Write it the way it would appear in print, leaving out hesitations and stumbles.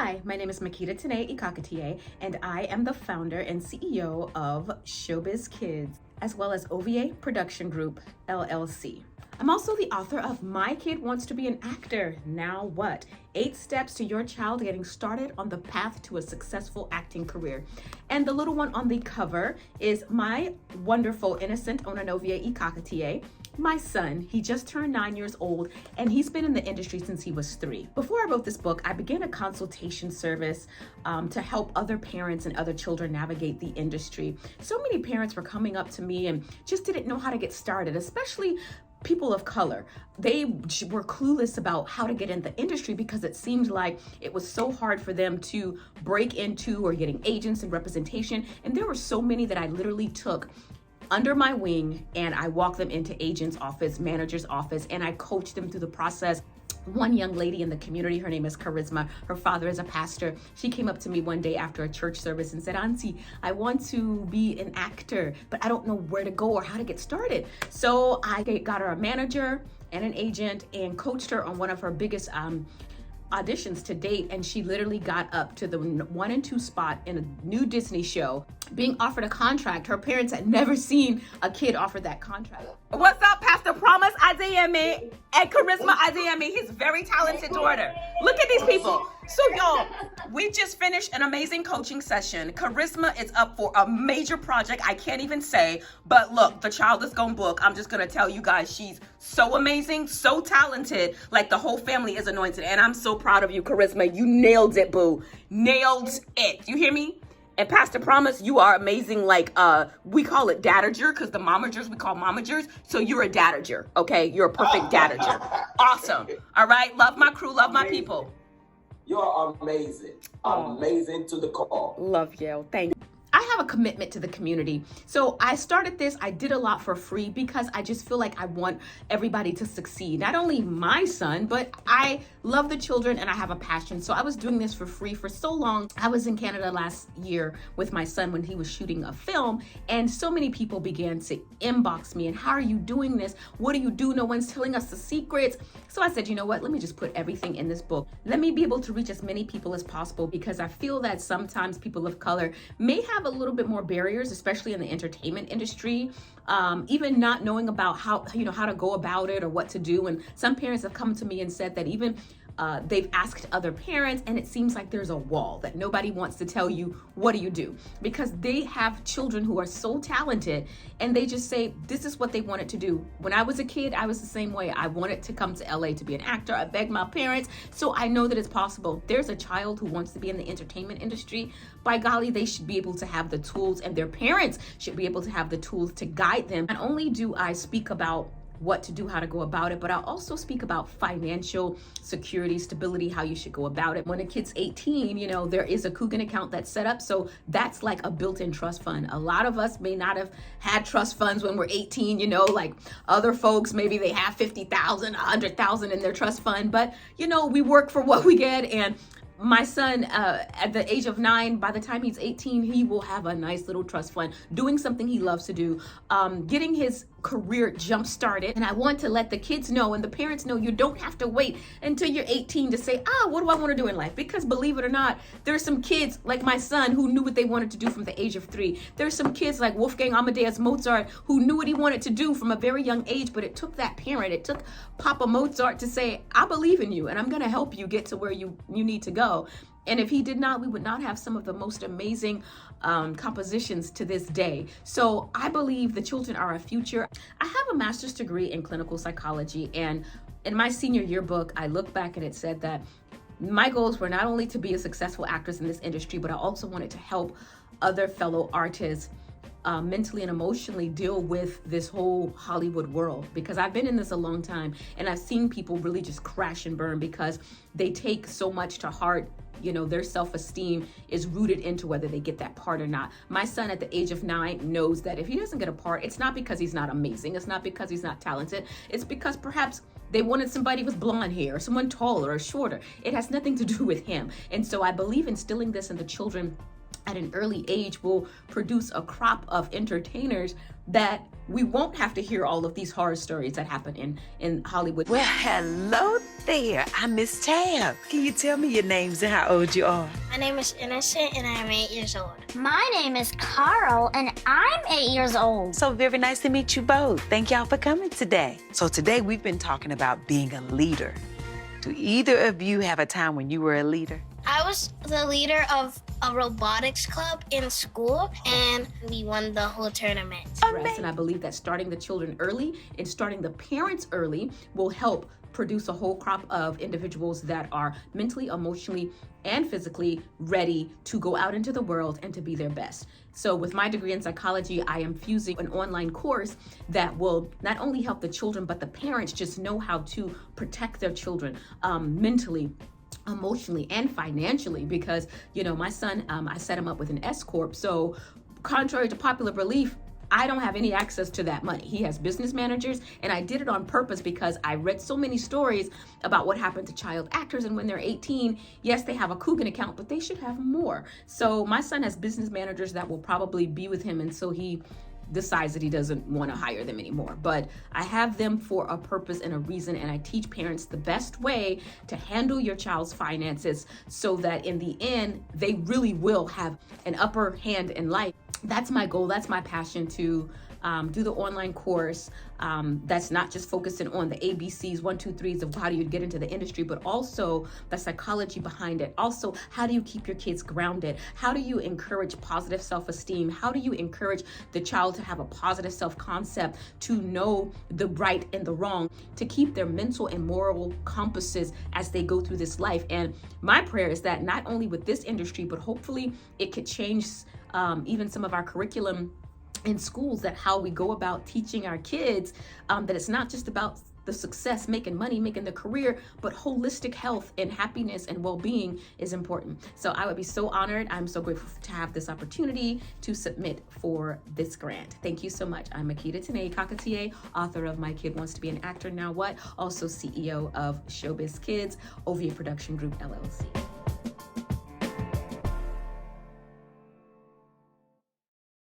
Hi, my name is Makeda Tene, Ekakitie, and I am the founder and CEO of Showbiz Kids, as well as OVA Production Group, LLC. I'm also the author of My Kid Wants to Be an Actor, Now What? 8 Steps to Your Child Getting Started on the Path to a Successful Acting Career. And the little one on the cover is my wonderful, innocent Onanovia Ekakitie, my son. He just turned 9 years old and he's been in the industry since he was 3. Before I wrote this book, I began a consultation service to help other parents and other children navigate the industry. So many parents were coming up to me and just didn't know how to get started, especially people of color. They were clueless about how to get in the industry because it seemed like it was so hard for them to break into or getting agents and representation. And there were so many that I literally took under my wing and I walked them into agent's office, manager's office, and I coached them through the process. One young lady in the community, her name is Charisma. Her father is a pastor. She came up to me one day after a church service and said, Auntie, I want to be an actor, but I don't know where to go or how to get started. So I got her a manager and an agent and coached her on one of her biggest auditions to date, and she literally got up to the 1 and 2 spot in a new Disney show, being offered a contract. Her parents had never seen a kid offered that contract. What's up, Pastor Promise Isaiah Me and Charisma Isaiah Me, his very talented daughter. Look at these people. So y'all, we just finished an amazing coaching session. Charisma is up for a major project. I can't even say, but look, the child is gonna book. I'm just gonna tell you guys, she's so amazing, so talented. Like the whole family is anointed, and I'm so proud of you, Charisma. You nailed it, boo. Nailed it. You hear me? And Pastor Promise, you are amazing. Like, we call it dadager because the momagers, we call momagers. So you're a dadager, okay? You're a perfect dadager. Awesome. All right? Love my crew, love my people. You're amazing. Amazing to the core. Love you. Thank you. I have a commitment to the community. So I started this, I did a lot for free because I just feel like I want everybody to succeed. Not only my son, but I love the children and I have a passion. So I was doing this for free for so long. I was in Canada last year with my son when he was shooting a film, and so many people began to inbox me and how are you doing this? What do you do? No one's telling us the secrets. So I said, you know what? Let me just put everything in this book. Let me be able to reach as many people as possible because I feel that sometimes people of color may have a little bit more barriers, especially in the entertainment industry, even not knowing about how to go about it or what to do. And some parents have come to me and said that even they've asked other parents and it seems like there's a wall that nobody wants to tell you what do you do, because they have children who are so talented and they just say this is what they wanted to do. When I was a kid, I was the same way. I wanted to come to LA to be an actor. I begged my parents, so I know that it's possible. There's a child who wants to be in the entertainment industry. By golly, they should be able to have the tools, and their parents should be able to have the tools to guide them. Not only do I speak about what to do, how to go about it, but I'll also speak about financial security, stability, how you should go about it. When a kid's 18, there is a Coogan account that's set up. So that's like a built-in trust fund. A lot of us may not have had trust funds when we're 18, like other folks, maybe they have 50,000, 100,000 in their trust fund, but we work for what we get. And my son, at the age of 9, by the time he's 18, he will have a nice little trust fund, doing something he loves to do, getting his career jump started. And I want to let the kids know and the parents know you don't have to wait until you're 18 to say, what do I want to do in life? Because believe it or not, there's some kids like my son who knew what they wanted to do from the age of 3. There's some kids like Wolfgang Amadeus Mozart who knew what he wanted to do from a very young age, but it took that parent, it took Papa Mozart to say, I believe in you and I'm going to help you get to where you need to go. And if he did not, we would not have some of the most amazing compositions to this day. So I believe the children are our future. I have a master's degree in clinical psychology, and in my senior yearbook, I look back and it said that my goals were not only to be a successful actress in this industry, but I also wanted to help other fellow artists mentally and emotionally deal with this whole Hollywood world, because I've been in this a long time and I've seen people really just crash and burn because they take so much to heart. Their self-esteem is rooted into whether they get that part or not. My son at the age of 9 knows that if he doesn't get a part, it's not because he's not amazing. It's not because he's not talented. It's because perhaps they wanted somebody with blonde hair or someone taller or shorter. It has nothing to do with him. And so I believe instilling this in the children at an early age will produce a crop of entertainers that we won't have to hear all of these horror stories that happen in Hollywood. Well, hello there. I'm Miss Tab. Can you tell me your names and how old you are? My name is Innocent and I'm 8 years old. My name is Carl and I'm 8 years old. So very nice to meet you both. Thank y'all for coming today. So today we've been talking about being a leader. Do either of you have a time when you were a leader? I was the leader of a robotics club in school and we won the whole tournament. And I believe that starting the children early and starting the parents early will help produce a whole crop of individuals that are mentally, emotionally, and physically ready to go out into the world and to be their best. So with my degree in psychology, I am fusing an online course that will not only help the children, but the parents just know how to protect their children mentally, emotionally, and financially, because my son, I set him up with an S Corp. So contrary to popular belief, I don't have any access to that money. He has business managers, and I did it on purpose because I read so many stories about what happened to child actors, and when they're 18, yes, they have a Coogan account, but they should have more. So my son has business managers that will probably be with him until he decides that he doesn't want to hire them anymore. But I have them for a purpose and a reason, and I teach parents the best way to handle your child's finances so that in the end, they really will have an upper hand in life. That's my goal. That's my passion, to do the online course that's not just focusing on the ABCs, 1, 2, 3s of how do you get into the industry, but also the psychology behind it. Also, how do you keep your kids grounded? How do you encourage positive self-esteem? How do you encourage the child to have a positive self-concept, to know the right and the wrong, to keep their mental and moral compasses as they go through this life? And my prayer is that not only with this industry, but hopefully it could change even some of our curriculum in schools, that how we go about teaching our kids that it's not just about the success, making money, making the career, but holistic health and happiness and well-being is important. So I would be so honored. I'm so grateful to have this opportunity to submit for this grant. Thank you so much. I'm Makeda Tene, Ekakitie, author of My Kid Wants to Be an Actor Now What, also CEO of Showbiz Kids, OVA Production Group, LLC.